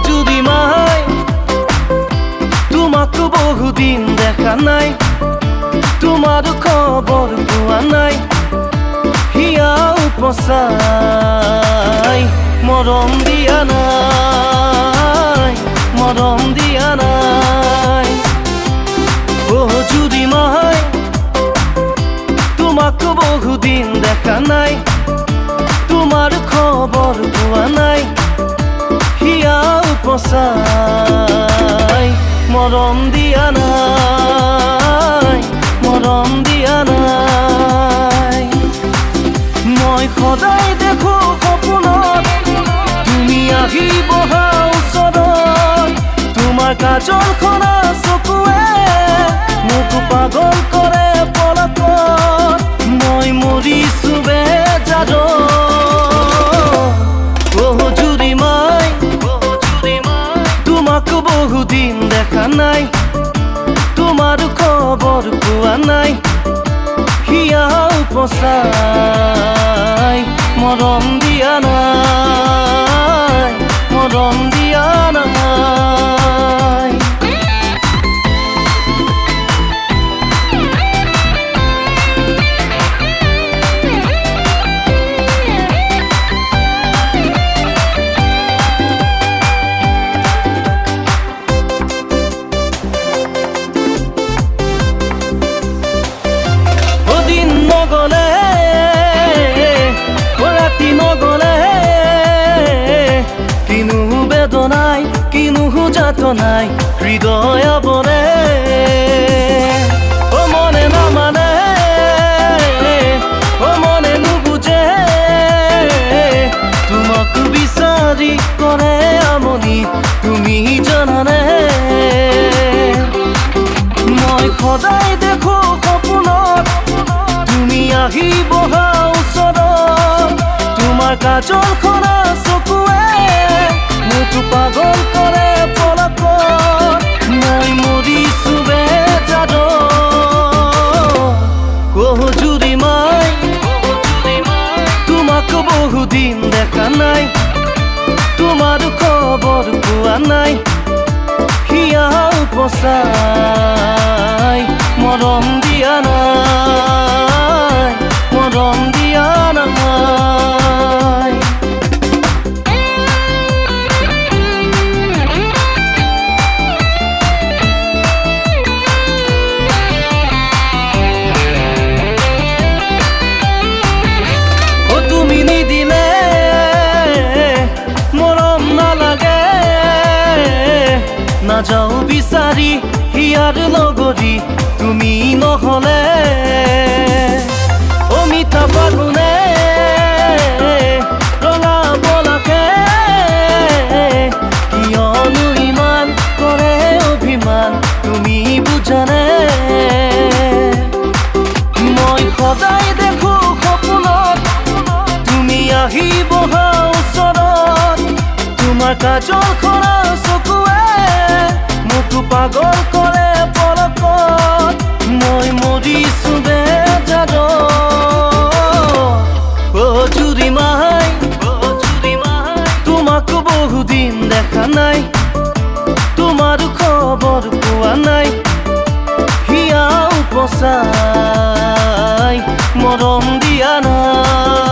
जुरिमाई তোমাক বহুদিন দেখা নাই তোমাৰ খবৰ পোৱা নাই হিয়া উপচাই মৰম দিয়া নাই মৰম দিয়া নাই ও जुरिमाई তোমাক বহুদিন দেখা নাই তোমাৰ খবৰ পোৱা নাই হিয়া উপচাই মৰম দিয়া নাই মৰম দিয়া নাই মই সদায় দেখো সপোনত তুমি আহি বহা ওচৰত তোমাৰ কাজলখনা চকুৱে মোক পাগল কৰে পলকত মই মৰিছো বেজাৰত ও जुरिमाई তোমাক বহুদিন দেখা নাই তোমাৰ খবৰ পোৱা নাই হিয়া উপচাই মৰম দিয়া নাই মৰম দিয়া নাই নাই হৃদয় বলে ও মনে না মানে ও মনে নুবুঝে তোমাক বিচাৰি কৰে আমনি তুমি জানানে মই সদায় দেখো সপোনত তুমি আহি বহা ওচৰত তোমাৰ কাজলখনা চকুৱে মোক পাগল কৰে পলকত মই মৰিছো বেজাৰত ও जुरिमाई তোমাক বহুদিন দেখা নাই তোমাৰ খবৰ পোৱা নাই হিয়া উপচাই মৰম দিয়া নাই মৰম দিয়া নাই নাযাও বিচাৰি হিয়াৰ লগৰী তুমি নহলে ও মিঠা ফাগুনে ৰঙাব লাগে কিয়নো ইমান কৰে অভিমান তুমি বুজানে মই সদায় দেখো সপোনত তুমি আহি বহা ওচৰত তোমাৰ কাজলখনা চকুৱে মোক পাগল কৰে পলকত মই মৰিছো বেজাৰত ও जुरिमाई তোমাক বহুদিন দেখা নাই তোমাৰ খবৰ পোৱা নাই হিয়া উপচাই মৰম দিয়া নাই